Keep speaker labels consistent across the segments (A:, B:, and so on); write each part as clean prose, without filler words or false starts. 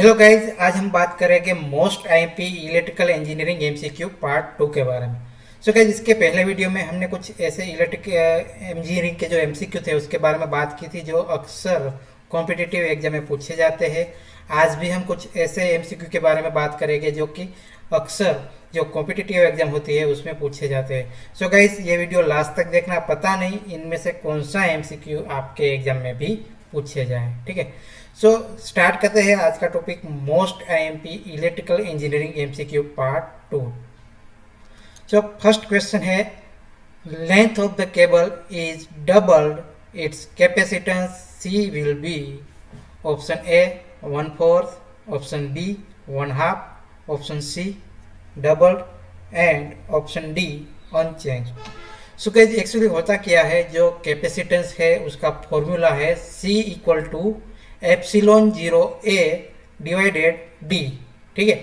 A: Hello guys, आज हम बात करेंगे most IMP electrical engineering MCQ part 2 के बारे में। सो गाइज, इसके पहले वीडियो में हमने कुछ ऐसे इलेक्ट्रिकल इंजीनियरिंग के जो एमसीक्यू थे उसके बारे में बात की थी जो अक्सर कॉम्पिटिटिव एग्जाम में पूछे जाते हैं। आज भी हम कुछ ऐसे एमसीक्यू के बारे में बात करेंगे जो कि अक्सर जो कॉम्पिटिटिव एग्जाम होती है उसमें पूछे जाते हैं। सो गाइज, ये वीडियो लास्ट तक देखना, पता नहीं इनमें से कौन सा एमसीक्यू आपके एग्जाम में भी पूछे जाए। ठीक है, सो स्टार्ट करते हैं आज का topic most IMP electrical engineering MCQ part 2। So first question है, length of the cable is doubled, its capacitance C will be. Option A 1/4, option B 1/2, option C doubled and option D unchanged. So guys, actually होता क्या है, जो capacitance है उसका formula है C equal to epsilon 0 A divided D। ठीक है,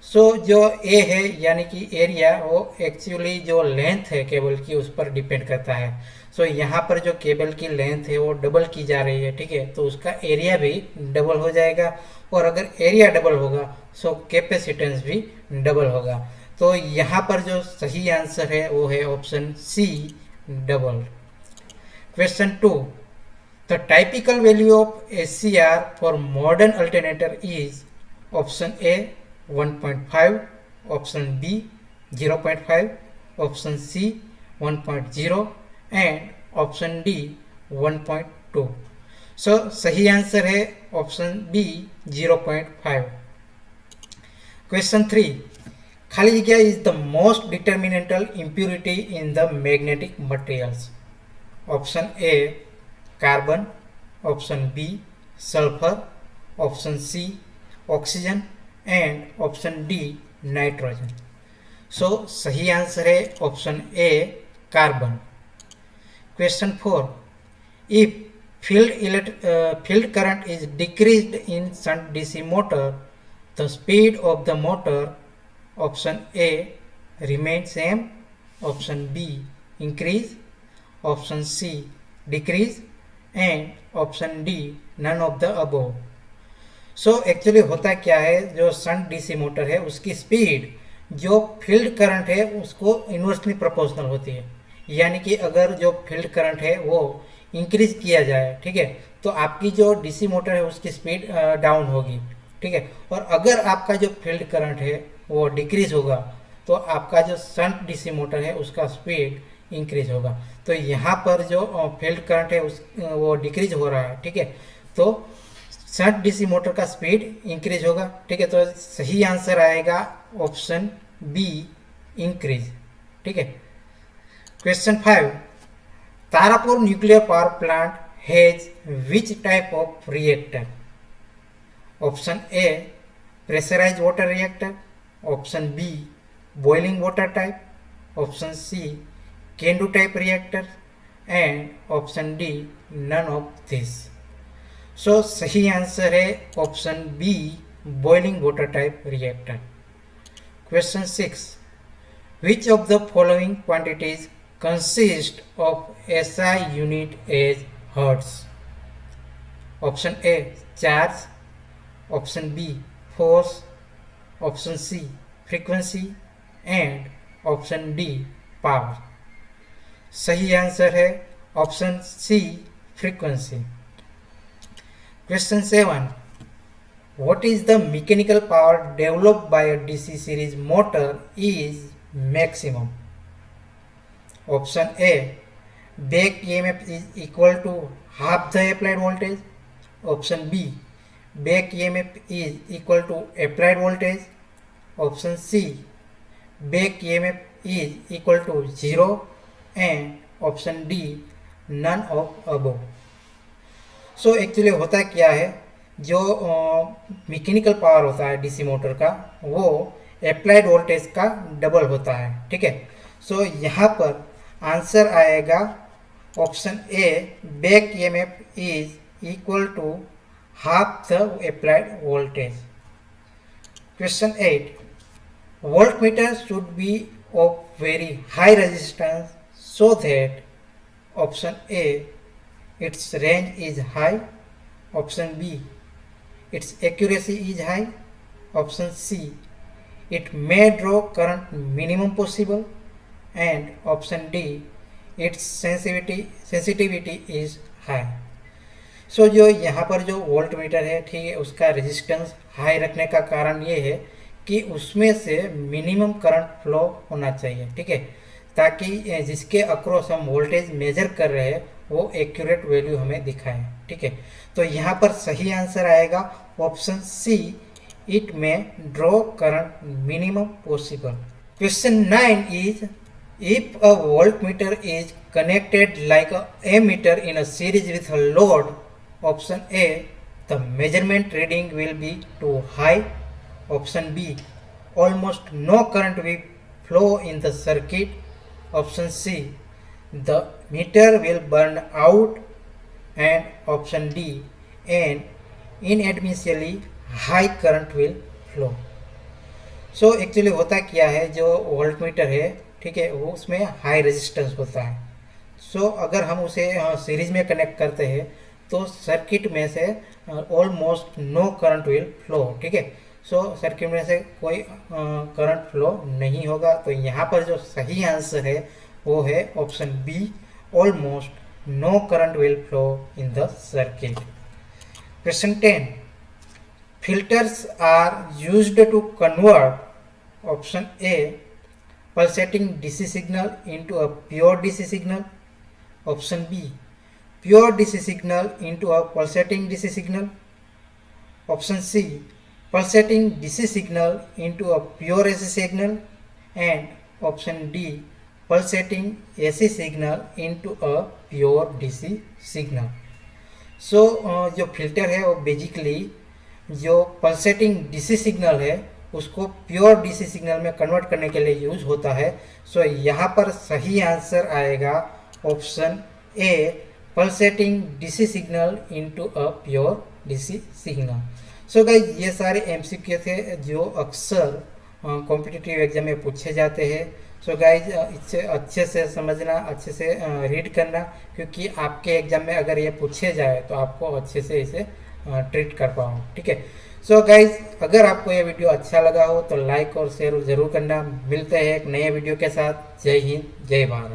A: सो जो A है यानी कि एरिया, वो एक्चुअली जो लेंथ है केबल की उस पर डिपेंड करता है। सो यहाँ पर जो केबल की लेंथ है वो डबल की जा रही है। ठीक है, तो उसका एरिया भी डबल हो जाएगा, और अगर एरिया डबल होगा सो कैपेसिटेंस भी डबल होगा। तो यहाँ पर जो सही आंसर है वो है option C, double. Question 2, the typical value of SCR for modern alternator is. Option A 1.5, option B 0.5, option C 1.0 and option D 1.2। So सही आंसर है ऑप्शन बी 0.5। क्वेश्चन 3, खाली जगह is the most detrimental impurity in the magnetic materials. Option A carbon, option B sulphur, option C oxygen and option D nitrogen. So सही answer है option A carbon. Question 4, if field current is decreased in shunt DC motor, the speed of the motor, option A remain same, option B increase, option C decrease and option D none of the above। So actually होता क्या है, जो shunt DC motor है उसकी speed जो field current है उसको inversely proportional होती है। यानी कि अगर जो फील्ड करंट है वो इंक्रीज किया जाए, ठीक है, तो आपकी जो डीसी मोटर है उसकी स्पीड डाउन होगी। ठीक है, और अगर आपका जो फील्ड करंट है वो डिक्रीज होगा तो आपका जो शंट डीसी मोटर है उसका स्पीड इंक्रीज होगा। तो यहाँ पर जो फील्ड करंट है वो डिक्रीज हो रहा है। ठीक है, तो शंट डीसी मोटर का स्पीड इंक्रीज होगा। ठीक है, तो सही आंसर आएगा ऑप्शन बी इंक्रीज। ठीक है, question 5, Tarapur nuclear power plant has which type of reactor. Option A pressurise water reactor, option B boiling water type, option C CANDU type reactor and option D none of this. So सही answer है option B boiling water type reactor. Question 6, which of the following quantities consist of SI unit as hertz। Option A charge, option B force, option C frequency and option D power. सही answer है option C frequency. Question 7, what is the mechanical power developed by a DC series motor is maximum। Option A back EMF is equal to half the applied voltage, option B back EMF is equal to applied voltage, option C back EMF is equal to 0 and option D none of above. So actually होता क्या है, जो mechanical power होता है DC motor का वो applied voltage का double होता है। ठीक है, सो यहाँ पर आंसर आएगा option A back EMF is equal to half the applied voltage. Question 8, volt meter should be of very high resistance so that. Option A its range is high, option B its accuracy is high. Option C, it may draw current minimum possible. And option D, its sensitivity is high. सो जो यहाँ पर जो volt meter है, ठीक है, उसका resistance high रखने का कारण ये है कि उसमें से मिनिमम करंट फ्लो होना चाहिए, ठीक है, ताकि जिसके अक्रॉस हम वोल्टेज मेजर कर रहे हैं वो एक्यूरेट वैल्यू हमें दिखाए, ठीक है। तो यहाँ पर सही आंसर आएगा ऑप्शन सी, इट में draw current minimum possible. Question 9 is, if a volt meter is connected like a ammeter in a series with a load, option A, the measurement reading will be too high. Option B, almost no current will flow in the circuit. Option C, the meter will burn out. And option D, and inadmissibly high current will flow. So actually होता क्या है, जो volt meter है, ठीक है, वो उसमें high resistance होता है। सो अगर हम उसे सीरीज में कनेक्ट करते हैं तो सर्किट में से almost no current will flow, ठीक है। सो सर्किट में से कोई करंट फ्लो नहीं होगा। तो यहाँ पर जो सही आंसर है वो है option B, almost no current will flow in the circuit. Question 10, filters are used to convert, option A, pulsating DC signal into a pure DC signal. Option B, pure DC signal into a pulsating DC signal. Option C, pulsating DC signal into a pure AC signal. And option D, pulsating AC signal into a pure DC signal. So जो filter है वो basically जो pulsating DC signal है उसको pure DC signal में convert करने के लिए यूज होता है। सो यहाँ पर सही आंसर आएगा option A, pulsating DC signal into a pure DC signal. So guys, ये सारे एमसीक्यू थे जो अक्सर कॉम्पिटिटिव एग्जाम में पूछे जाते हैं। सो गाइज, इसे अच्छे से समझना, अच्छे से रीड करना, क्योंकि आपके एग्जाम में अगर ये पूछे जाए तो आपको अच्छे से इसे ट्रीट कर पाओ, ठीक है। सो गाइज, अगर आपको ये वीडियो अच्छा लगा हो तो लाइक और शेयर जरूर करना। मिलते हैं एक नए वीडियो के साथ। जय हिंद, जय भारत।